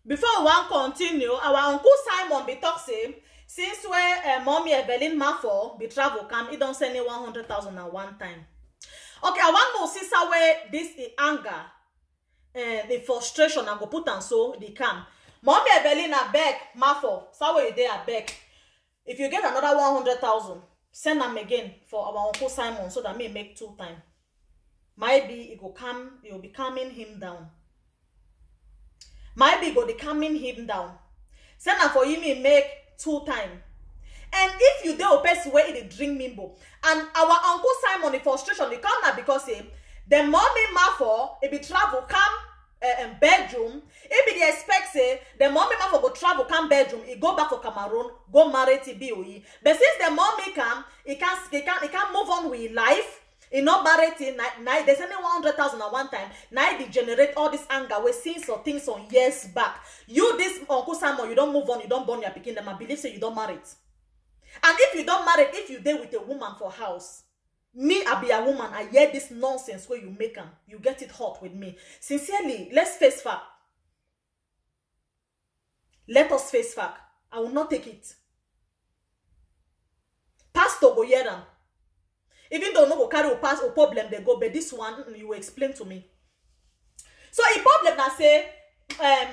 Before we want continue, our uncle Simon be talk say since where mommy Evelyn Mafo be travel come, he don't send me 100,000 at one time. Okay, I want to see where this anger, the frustration, I go put on so they come. Mommy Evelyn a beg Mafo, so where you there a beg. If you get another 100,000, send them again for our uncle Simon so that me make 2 times. Maybe it will be calming him down. Maybe it go be calming him down. Send them for you me make 2 times. And if you do a person where it drink mimbo, and our uncle Simon the frustration they come now because the mommy Mafo it be travel come bedroom. If they expect say the mommy Mafo go travel come bedroom, he go back for Cameroon, go marry to BOE. But since the mommy come, he can't move on with life. He not married till now. They sending 100,000 at one time. Now they generate all this anger. We seen some things on years back. You this uncle Simon, you don't move on, you don't burn your picking them. I believe say you don't marry it. And if you don't marry, if you there with a woman for house, me, I be a woman, I hear this nonsense where you make them. You get it hot with me. Sincerely, let's face fact. Let us face fact. I will not take it. Pastor go hear them. Even though no go carry a pass or problem, they go, but this one, you will explain to me. So, a problem that say,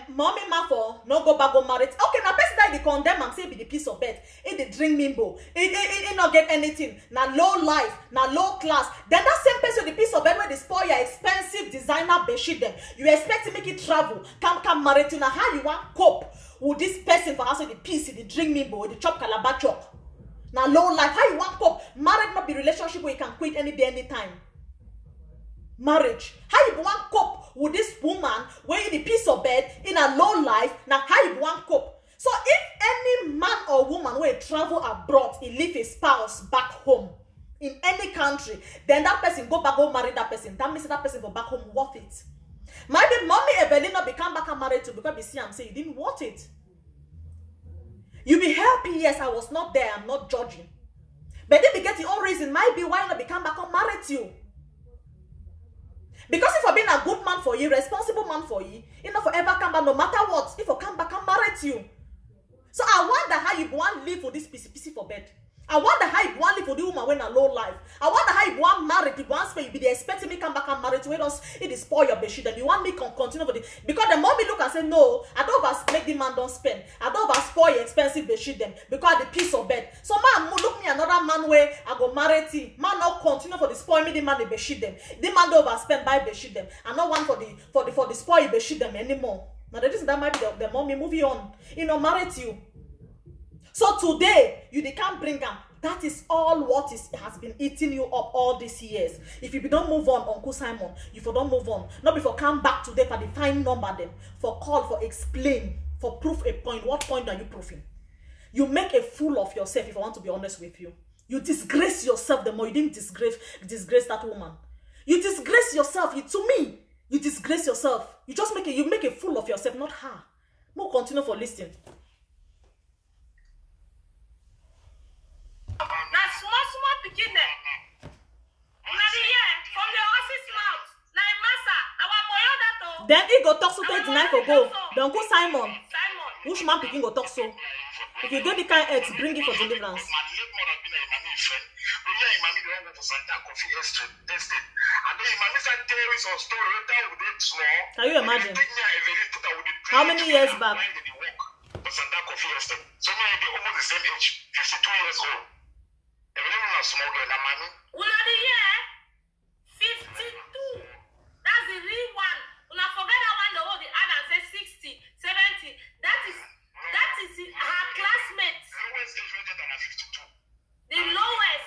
mommy Mafo no go back go marry. Okay, now person that they condemn and say be the piece of bed. It they drink mimbo. It not get anything. Now low life, now low class. Then that same person the piece of bed where they spoil your expensive designer bedsheet them. You expect to make it travel. Come marry to now how you want cope with this person for also the piece, the drink mimbo, the chop calabar chop. Now low life, how you want cope? Marriage not be relationship where you can quit any day, anytime. Marriage. How you want cope with this woman where in the piece of bed in a low life? Now how you want cope? So if any man or woman where travel abroad, he leave his spouse back home in any country, then that person go back home marry that person. That means that person go back home worth it. Maybe mommy Evelyn not become back and married to because you see I'm saying you didn't want it. You be happy, yes, I was not there, I'm not judging. But if you get your own reason, might be why not become back and married to you. Because if I been a good man for you, responsible man for you, you know forever come back no matter what, if I come back and marry to you. So I wonder how you want live for this PC for bed. I wonder how you want live for the woman when a low life. I wonder how you want married, you want spend, you be expecting me come back and marry to you, it is spoil your bedsheet, and you want me continue for the because the mommy look and say no, I don't over make the man don't spend, I don't over spoil your expensive bedsheet them because the piece of bed. So man look me another man where I go marry to man not continue for the spoil me the man the bedsheet them. The man don't overspend buy bedsheet them. I not want for the spoil bedsheet them anymore. Now the reason that might be the mommy movie on, you know, married to you. So today, you they can't bring them. That is all what has been eating you up all these years. If you don't move on, Uncle Simon, if you don't move on, not before come back today for the fine number them, for call, for explain, for proof a point. What point are you proving? You make a fool of yourself, if I want to be honest with you. You disgrace yourself the more. You didn't disgrace that woman. You disgrace yourself. To me, you disgrace yourself. You just make a fool of yourself, not her. More continue for listening. Then he go talk so 29 for go. The Uncle Simon. Which man picking go talk so? If you get the kind X, bring it for deliverance. Can you imagine? How many years back? So me I almost the same age, 52 years old. Everyone is small girl, mommy. Una the year 52. That's the real one. Una forget that one the whole the other say 60, 70. That is her classmate. Lowest age rated than 52. The lowest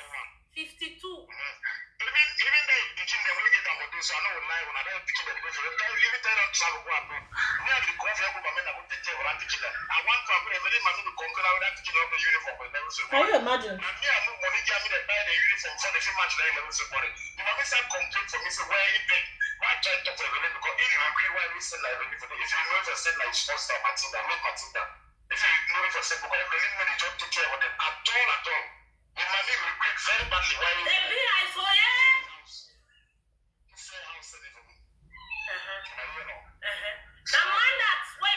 52. Even they teaching them we get about this, so I know lie when I teaching them because they even tell them travel go up. Me I the coffee go men I go take care of teaching them. I want to have every man to conquer without teaching them the uniform. Can you imagine? And me I no money give me the buy the uniform for the same match that level so body. You know me say complaint for me say where you been. Why try to talk for everything because if you agree why we send like everything for the if you know if I send like small stuff Matilda, make Matilda. If you know if I send because if they leave me the job take care of them at all. You might be regret very badly why you They be I saw yeah. The man that's why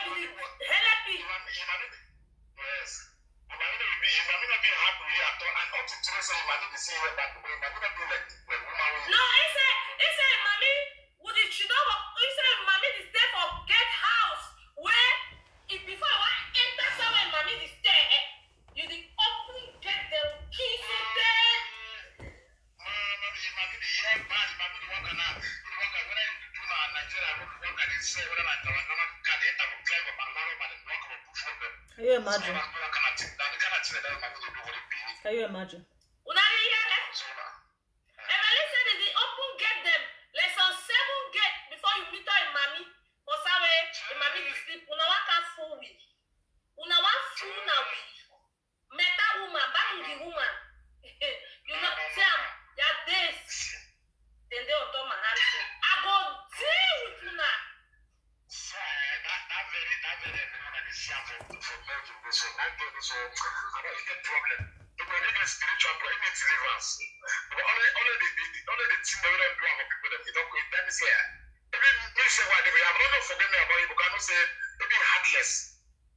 Can you imagine? Can you imagine? Una hear that? Evelyn said that the open gate them. Lesson 7 gate before you meet her mommy. For sawe, mommy is sleep. Una waka fool we. Una wa fool na we. Meta woman, back the woman. You know, Sam, your days. Then they on top my hand. I go deal with you now. That very problem. Because even spiritual problem, even deliverance. But only the thing that we don't do for people that don't go. That is here. Even me say what they have not forget me about it because I don't say maybe heartless.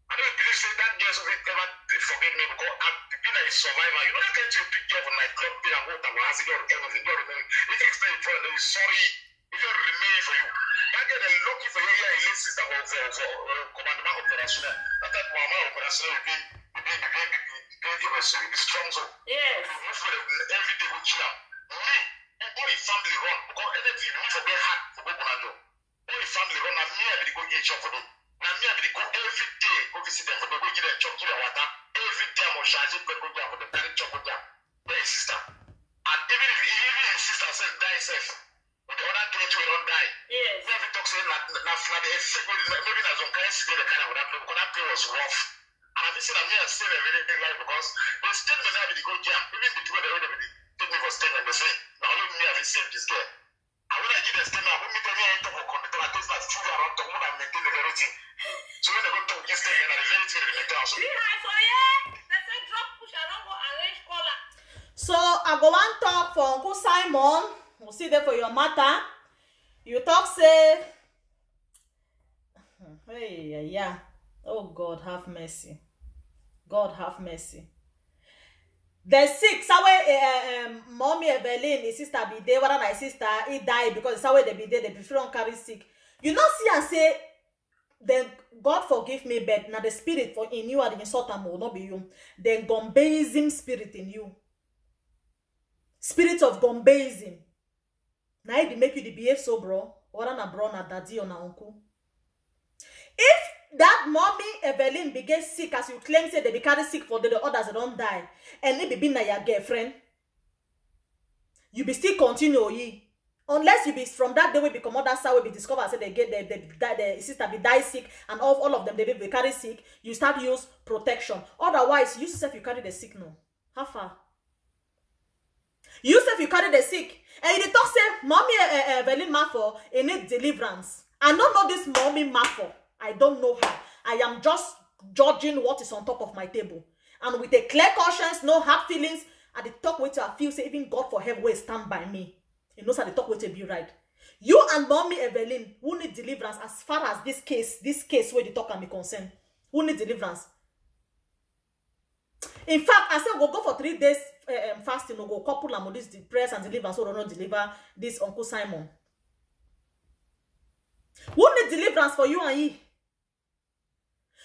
I don't believe say that girl so never forget me because I've been a survivor. You know that kind of pick you up on my club day and go to my house and everything. If you explain it for them, sorry. If you remain for you. That girl is lucky for you. Yeah, he lives sister for commandment operational. That type of mama operational will be strong. So Yes. you move for every day with you. Me, all the family run because anything you for their heart for go commando. All the family run and me I will go get job for them. Now me I will go every day go visit them for them, go give them chop, give them water. Every day I'm charge it go there for them, carry chop for them. Their sister. And even if sister says die safe. But the other day we don't die. Yes. We have to talk say na the effect maybe na some kind of the kind of that play was rough. And I think that me and still a very big life because the statement that we go jam, even the two that they take me for statement, they say, now only me have saved this girl. And when I give the statement, when me tell me I talk for computer, I taste that food around to more and maintain the very thing. So when they go talk this thing, and the very thing they maintain. So Be high for you. They say drop push and don't go arrange collar. So I go and talk for Uncle Simon. We'll see there for your matter. You talk say, hey, yeah. Oh God, have mercy. God have mercy. The sick, sawe mommy Evelyn, his sister be there. Whether my sister he died because sawe they be there. They prefer on carry sick. You know see and say, then God forgive me, but now the spirit for in you and the insult will not be you. Then Gombeism spirit in you. Spirit of Gombeism. Now it make you the behave so bro. Or na bro na daddy or na uncle. If that mommy Evelyn be get sick as you claim say they be carry sick for the others that don't die, and it be na your girlfriend, you be still continue ye. Unless you be from that day we become other side we be discover say they get the sister be die sick and all of them they be carry sick, you start use protection. Otherwise, you yourself you carry the sick no. How far? You yourself you carry the sick. And you talk say mommy Evelyn Mafo need deliverance. I don't know this mommy Mafo. I don't know her. I am just judging what is on top of my table. And with a clear conscience, no hard feelings, and the talk with I feel say even God for heaven will stand by me. You know, so the talk with be right. You and mommy Evelyn who need deliverance as far as this case where the talk can be concerned. Who need deliverance? In fact, I said we'll go for 3 days fasting. We'll go couple and this the prayers and deliverance so we don't deliver this Uncle Simon. Who need deliverance for you and he?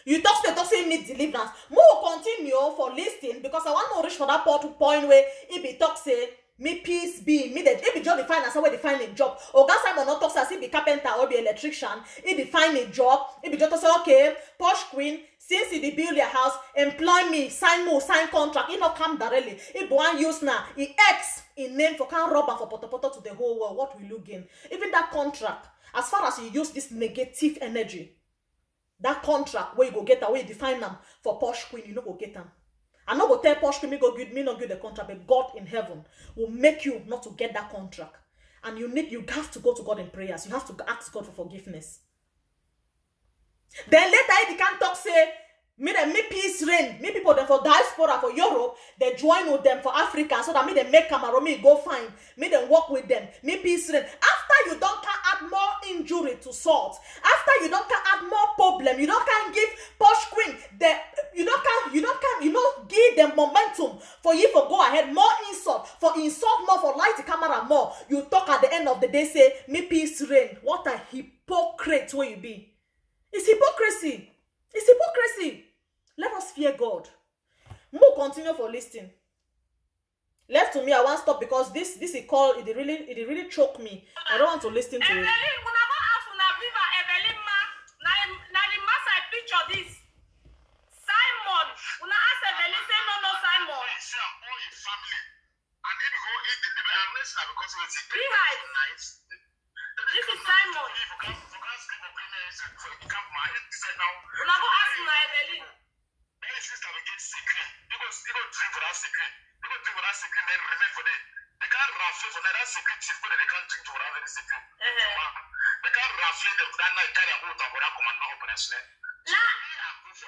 You talk say you need deliverance. More continue for listening because I want to reach for that point where it be talk say me peace be me that it be just define as where define a job. Or God Simon not talk say it be carpenter or be electrician. It define a job. It be just say okay, posh queen. Since he build your house, employ me, sign contract. He not come directly. He one use now. He X in name for can rubber for poto to the whole world. What will you gain? Even that contract, as far as you use this negative energy, that contract where you go get that, where you define them for posh queen, you no go get them. I not go tell posh queen me not give the contract, but God in heaven will make you not to get that contract. And you have to go to God in prayers. You have to ask God for forgiveness. Then later they can talk say me peace reign, me people them for diaspora for Europe, they join with them for Africa so that me they make Cameroon me go find, me then work with them, me peace reign. After you don't can add more injury to salt, after you don't can add more problem, you don't can give posh queen the you don't give them momentum for you for go ahead more insult more for light the camera more. You talk at the end of the day say me peace reign. What a hypocrite will you be? It's hypocrisy. It's hypocrisy. Let us fear God. More continue for listening. Left to me, I won't stop because this is call it really choke me. I don't want to listen to it. Evelyn, una go ask una viva Evelyn them that night carry and go to that command now operation.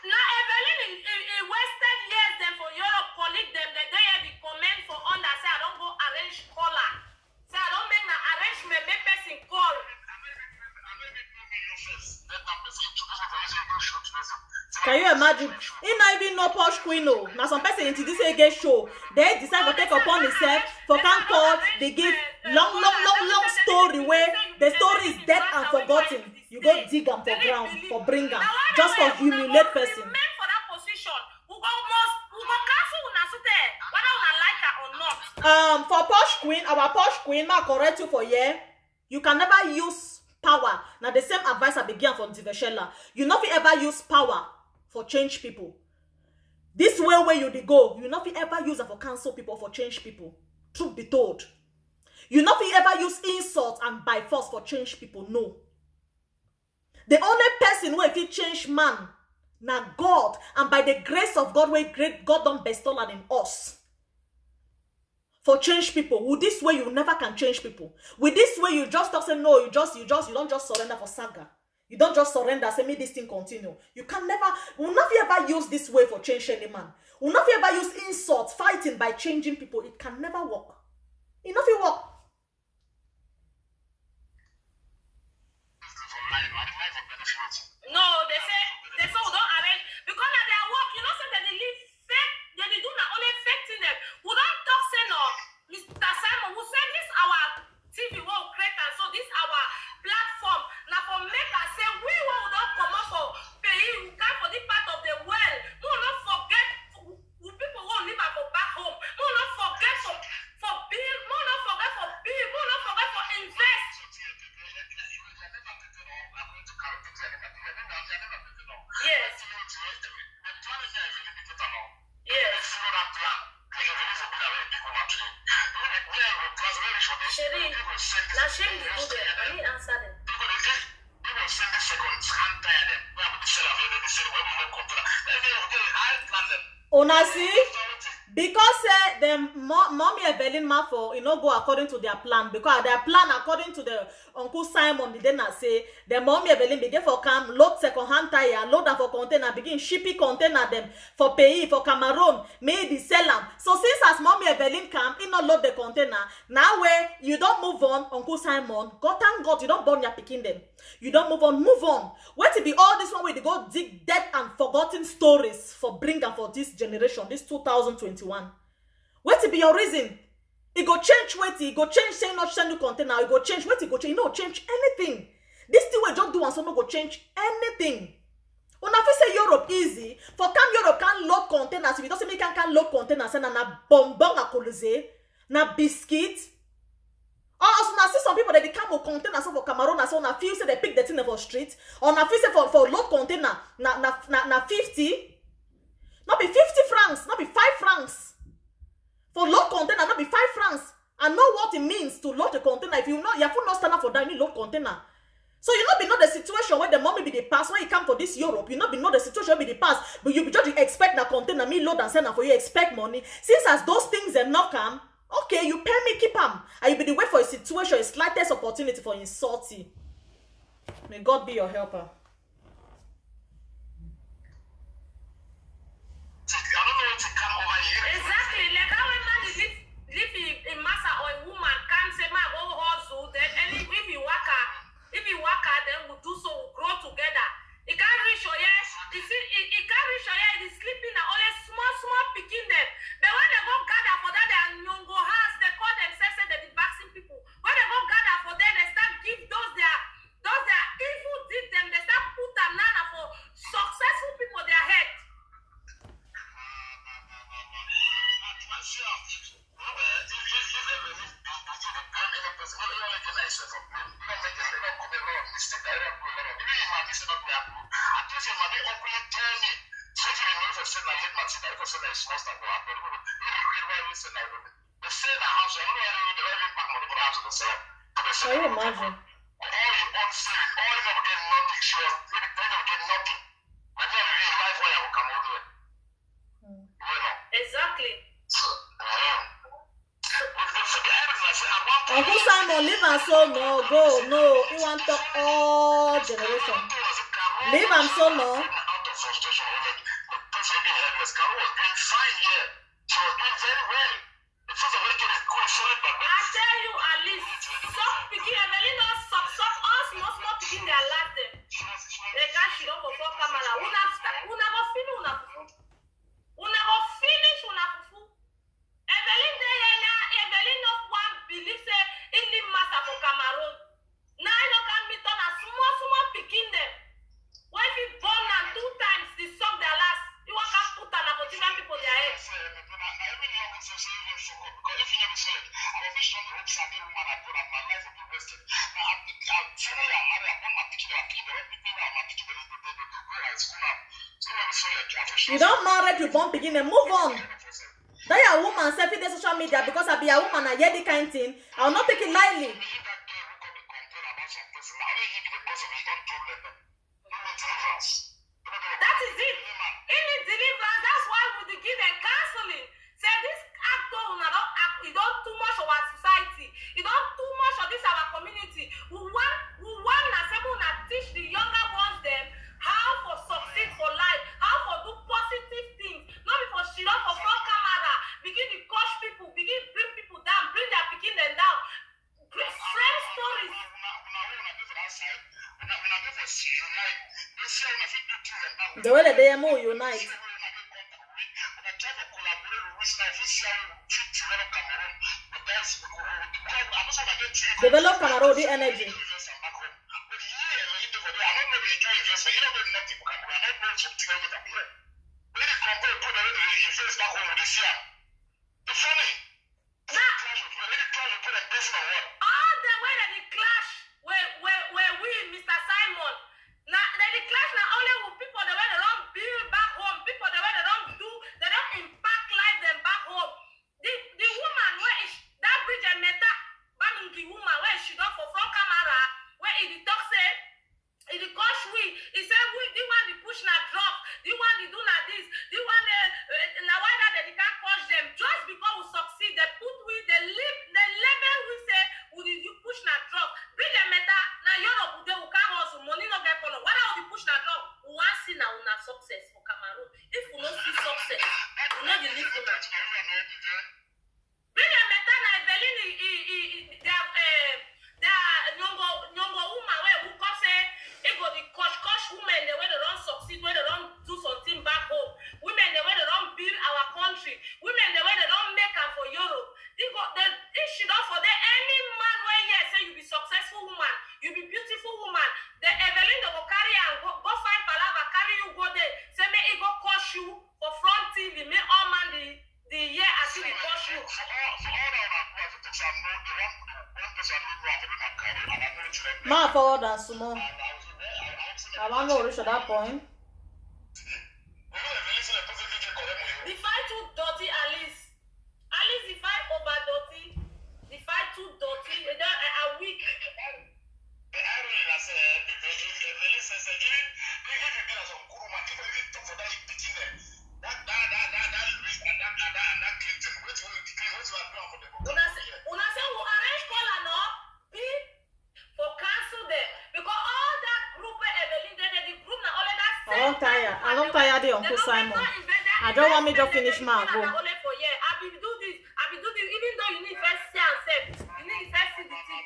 Now Evelyn in Western years them for Europe colleague them they hear the comment for under say I don't go arrange caller. Say I don't make an arrangement, make person call. Can you imagine? He not even know Posh Queen. No. Now some person into this again show. They decide to take upon himself for can call. They give long story where the story is dead and forgotten. You go dig them for ground for bring them just for humiliate person. Men for that position, we go cancel una sute whether una like her or not. For Posh Queen, our Posh Queen, ma correct you for here. You can never use power. Now the same advice I began from Diveshela. You not ever use power for change people. This way where you go, you not ever use it for cancel people for change people. Truth be told. You not ever use insult and by force for change people. No. The only person who if you change man, now God, and by the grace of God, where great God don't bestow that in us. For change people. With this way, you never can change people. With this way, you just don't say no, you don't just surrender for saga. You don't just surrender, say me this thing continue. You can never, will not ever use this way for change any man. Will not ever use insult, fighting by changing people. It can never work. It not work. No, they say we don't arrange because of their work. You know, say that they live fake. They do not only fake thing them. We don't talk say no. Mr. Simon, who said this our TV will create and so this our platform. Now for make us say we will not come up for pay. We come for this part of the world. We will not forget who people who live and go back home. We will not forget for bill. We will not forget for bill. We will not forget for invest. Yes. Yes. Sherry, now shame the good there. I need answer them. Una see? Because the mommy Evelyn Mafo, you know, go according to their plan. Because their plan, according to the Uncle Simon, they did not say the mommy Evelyn begin for come load second-hand tire, load them for container, begin shipping container them for pay for Cameroon, made the sell them. So since as mommy Evelyn come, he not load the container. Now where you don't move on, Uncle Simon, God thank God you don't burn your picking them. You don't move on, move on. Wait to be all this one way to go dig dead and forgotten stories for bring them for this generation, this 2021. Wait to be your reason. It go change, wait, it go change, say not send you container, it go change, wait, it go change, you know, change anything. This thing we just do and so no go change anything. When I say Europe easy, for come Europe can load containers, if it doesn't make can load containers, and na bonbon a colosé, na biscuit. Also, I see some people that they come with containers for Cameroon, and so na feel say they pick the thing for street, or na feel say for load container, na 50. Not be 50 francs, not be 5 francs. For load container, not be 5 francs. I know what it means to load a container. If you know, you have not stand up for that, you need load container. So you not be know the situation where the mommy be the pass when you come for this Europe. You not be know the situation where be the pass, but you be just expect that container me load and send for you expect money. Since as those things are not come, okay, you pay me keep them, and you be the way for a situation, a slightest opportunity for insulting. May God be your helper. Exactly, like how a man is live in massa or a woman can say my go hustle, then and if you work then we do so, we grow together. It can't reach your yes, it can't reach your yes, it's sleeping and only small picking them. But when they go gather for that, they are nyongo house, they call themselves say they're the vaccine people. When they go gather for them, they start give those their evil did them, they start put them nana for successful people their head. Can you imagine? Exactly. Uncle Simon, live and so no, go, no. He want to all generation. Leave am so no. Out of frustration, the person being headless. Carol was doing fine here. She was doing very well. The first of all, is good, solid, but I tell you, Alice, stop picking Evelyn, stop all small picking their last them. They can't shit up for camera. Una go finish, una fufu. Evelyn, Evelyn of one believe say in the master for Cameroon. Now you can meet on a small picking them. When we born and 2 times, they suck their last. You want to put an for different people their head. You don't marry to born begin and move on. That your woman selfie the social media because I be a woman and hear the kind thing. I will not take it lightly. That is it. In the deliverance, that's why we give them counseling. Say this actor he don't too much of our society. He don't too much of this our community. We want to teach the younger ones them how to succeed for life, how to do positive things. Not before she don't for front camera, begin to coach people, begin to bring people down, bring their picking them down. Friend stories. The way that they are more unite. Develop Cameroon the energy. All the way that they clash where we, Mr. Simon. Now they clash not only with people the way they don't build back home, people the way they don't impact life them back home. The woman where is that bridge and meta Bamingi woman where she don't for front camera where it talk say it coach he said we the one the push na drop, the one the do na this, the one now why that they can't coach them just because we succeed they put we the level we say you push na drop bridge and meta now Europe they will come also money no get color whether we push na drop we want see now una success for Cameroon if we don't see success we know the live for that bridge and meta na Evelyn nyongo woman where who come say it go the coach women the way they don't succeed where they don't do something back home women the way they don't build our country women the way they don't make am for Europe if she don't for there any man where here say you be successful woman you be beautiful woman the Evelyn they go carry and go find palava carry you go there say me it go coach you for front TV me all man the year as you coach you. Ma forward and small. I want to reach that point. The fight too dirty, Alice. Alice, the fight over dirty. The fight too dirty. They are weak. The irony is Evelyn says even if you get some kuruma, if you talk for that pitching them, that Louis and that Clinton, which will declare what you are doing for the book. Una say we arrange call and up for cancel them because all that group Evelyn the group now all that. I don't tire the Uncle Simon. I don't want me to finish my go. I be do this, even though you need first see and say, you need first see the thing.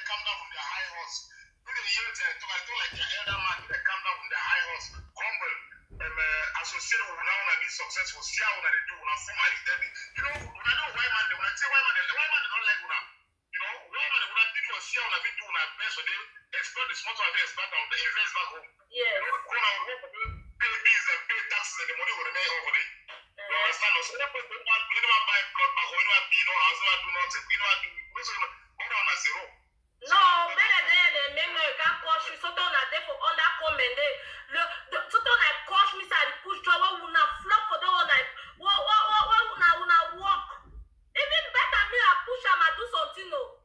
Come down from their high horse. Look at the youth, like the elder man, they come down from their high horse, humble, associated with now and be successful, see how they do, when I form my identity. You know, when I know why man, when I say why man, the why man don't like una. You know, why man, when I people see how they do una best, so they expect the small they expect on the invest back home. Yeah. You know, when I work for pay bills and pay taxes and the money will remain over there. You understand? So that person you don't buy blood back home, you don't be no house, you don't do nothing, you don't do all on a zero. No, better there than them you can't push you. So don't I there for under comment there. So don't I push me side push job we will not flop for the one night. What walk. Even better me I push am I do something no.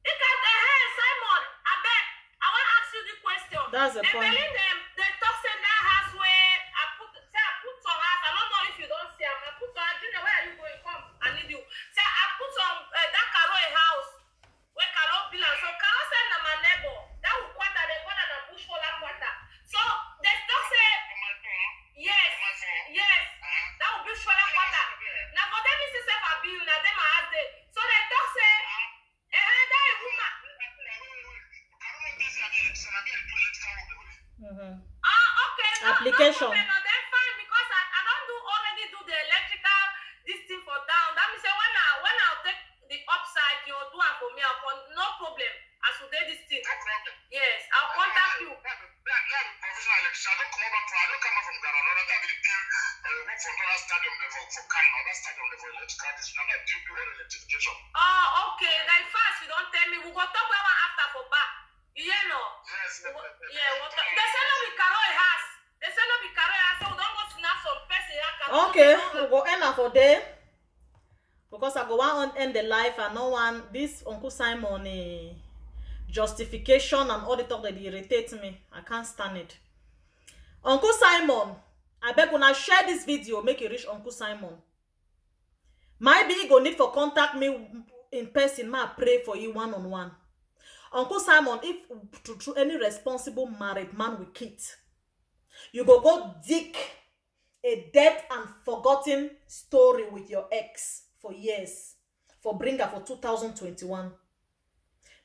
It can hey Simon, I bet I want to ask you the question. That's the point. Evelyn they talk say that house where I put some house. I don't know if you don't see I put some Junior, where are you going? Come, I need you. Say I put some that Caroe house. Okay. Application. No, then fine, because I don't already do the electrical this thing for down. That means when I'll take the upside, you'll do it for me. No problem. As we do this thing. No problem. Yes, I'll contact you. Professional electrician. I don't come out from Ghana. I don't have to deal work for another stadium level for Kano, another stadium level electrical district. I'm not doing all electrification. Oh, okay. Then first, you don't tell me. We go talk about one after for back. You know? Yes. Yeah, what the say no be Karo has. They say no be Karo has, so we don't go snap some person. Okay, we go end up for there. Because I go on end the life and no one this Uncle Simon justification and all the talk that irritates me. I can't stand it. Uncle Simon, I beg when I share this video, make it reach Uncle Simon. Maybe you go need for contact me in person, ma pray for you one-on-one. Uncle Simon, if to any responsible married man with kids, you go dig a dead and forgotten story with your ex for years, for bring her for 2021.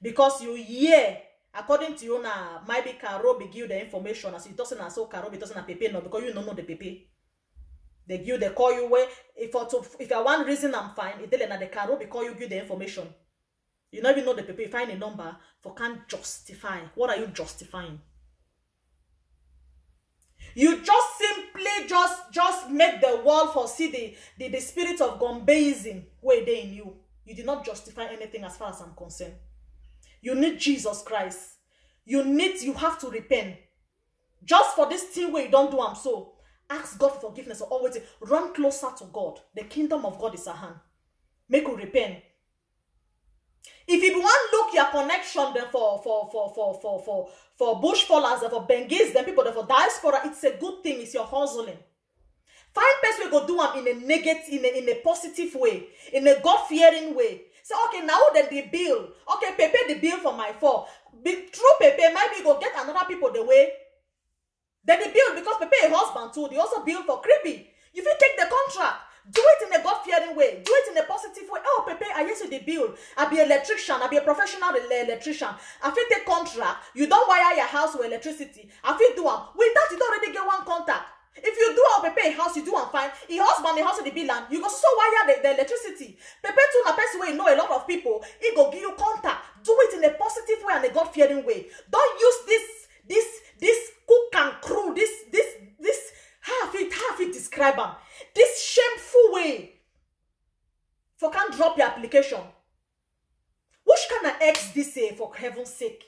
Because you hear, according to you now, maybe Karo be give the information as you doesn't know, so Karo be doesn't have Pepe no, because you don't know the Pepe. They call you where if for one reason I'm fine, it tell the Karo be call you give the information. You don't even know the Pepe, find a number for can't justify. What are you justifying? You just simply just make the world for see the spirit of Gombeism where they in you. You did not justify anything as far as I'm concerned. You need Jesus Christ. You have to repent. Just for this thing where you don't do them so. Ask God for forgiveness or always run closer to God. The kingdom of God is at hand. Make you repent. If you want look your connection then for bush fallers, for Benghis, then people for diaspora, it's a good thing. It's your hustling. Find person go do them in a negative, in a positive way, in a God-fearing way. So okay, now then the bill. Okay, Pepe the bill for my fall. Through Pepe, maybe go get another people the way. Then the bill, because Pepe a husband too, they also bill for creepy. You will take the contract. Do it in a God-fearing way. Do it in a positive way. Oh, Pepe, I used to the bill. I be electrician. I be a professional electrician. I fit take contract. You don't wire your house with electricity. I fit do am. With that, you don't already get one contact. If you do our Pepe house, you do am fine. Your husband, the house with the bill, and you go so wire the electricity. Pepe too na person way know a lot of people. He go give you contact. Do it in a positive way and a God-fearing way. Don't use this cook and crew. This how it describe them. This shameful way. For can't drop your application. Which kind of X this for heaven's sake?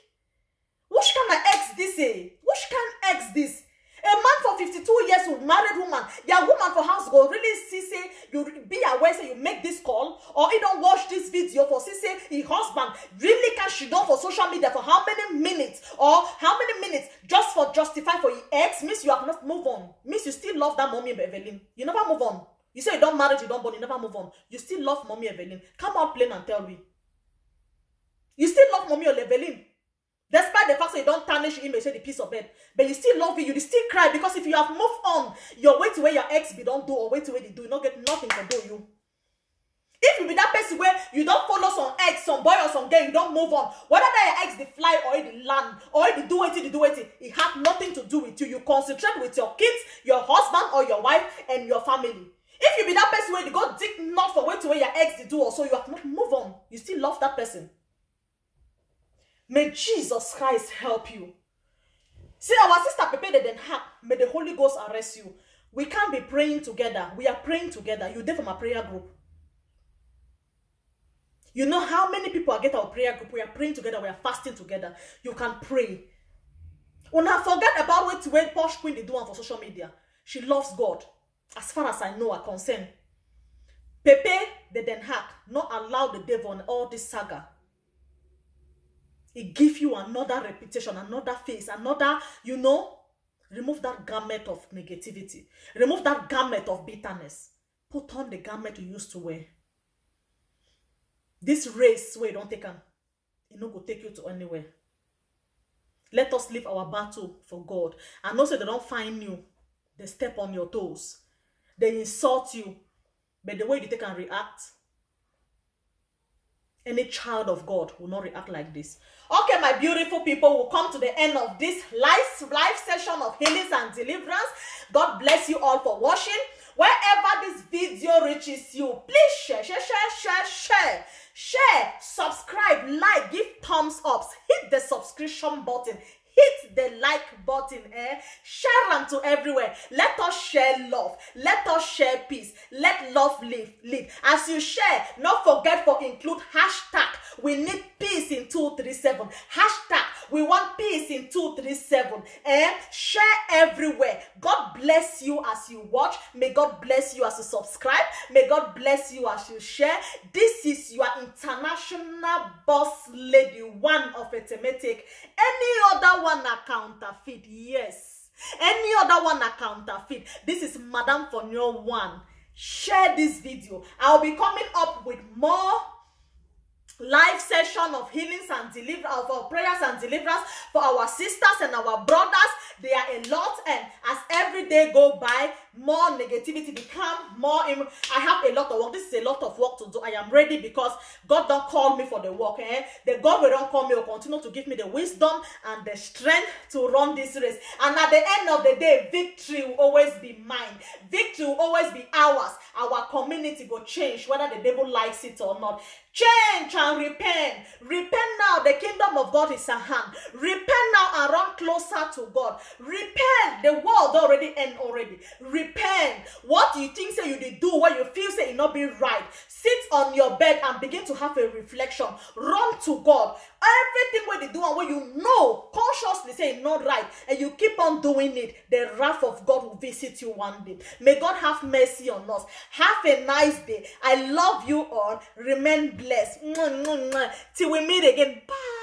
Which kind of X this Which kind X this? A man for 52 years who married woman, your woman for house go really see say you be aware say you make this call or you don't watch this video for see say your husband really can she done for social media for how many minutes or how many minutes just for justify for your ex. Miss you have not moved on. Miss you still love that mommy Evelyn. You never move on. You say you don't marry, you don't born, you never move on. You still love mommy Evelyn. Come out plain and tell me. You still love mommy Evelyn. Despite the fact that you don't tarnish your image, say the piece of bed, but you still love it, you still cry because if you have moved on, your way to where your ex be don't do or way to where they do, you not get nothing to do you. If you be that person where you don't follow some ex, some boy or some girl, you don't move on, whether that your ex they fly or they land or they do it have nothing to do with you. You concentrate with your kids, your husband or your wife and your family. If you be that person where you go dig not for way to where your ex they do or so, you have not move on. You still love that person. May Jesus Christ help you. See, our sister Pepe they then hack. May the Holy Ghost arrest you. We can't be praying together. We are praying together. You there from a prayer group. You know how many people are get our prayer group. We are praying together. We are fasting together. You can pray. Una forget about what when Posh Queen they do on for social media. She loves God. As far as I know are concerned. Pepe they then hack. Not allow the devil on all this saga. It gives you another reputation, another face, another, you know, remove that garment of negativity. Remove that garment of bitterness. Put on the garment you used to wear. This race where you don't take them, it no go take you to anywhere. Let us live our battle for God. And also they don't find you. They step on your toes. They insult you. But the way you take and react, Any child of God will not react like this. Okay, my beautiful people, we'll come to the end of this live session of healings and deliverance. God bless you all for watching. Wherever this video reaches you, please share, subscribe, like, give thumbs up, hit the subscription button, hit the like button, share them to everywhere. Let us share love. Let us share peace. Let love live. As you share, not forget to include hashtag. We need peace in 237. Hashtag. We want peace in 237. Share everywhere. God bless you as you watch. May God bless you as you subscribe. May God bless you as you share. This is your international boss lady, one of a thematic. Any other one a counterfeit, yes. Any other one a counterfeit. This is Madam Fonyo one. Share this video. I'll be coming up with more live session of healings and deliverance, of our prayers and deliverance for our sisters and our brothers. There are a lot, and as every day go by, more negativity become more. I have a lot of work. This is a lot of work to do. I am ready because God don't call me for the work. The God will don't call me, will continue to give me the wisdom and the strength to run this race. And at the end of the day, victory will always be mine. Victory will always be ours. Our community will change, whether the devil likes it or not. Change and repent. Repent now. The kingdom of God is at hand. Repent now and run closer to God. Repent. The world already end already. Repent. What you think say you did do, what you feel say it not be right. Sit on your bed and begin to have a reflection. Run to God. Everything what they do and what you know consciously say it's not right, and you keep on doing it, the wrath of God will visit you one day. May God have mercy on us. Have a nice day. I love you all. Remain blessed. Till we meet again. Bye.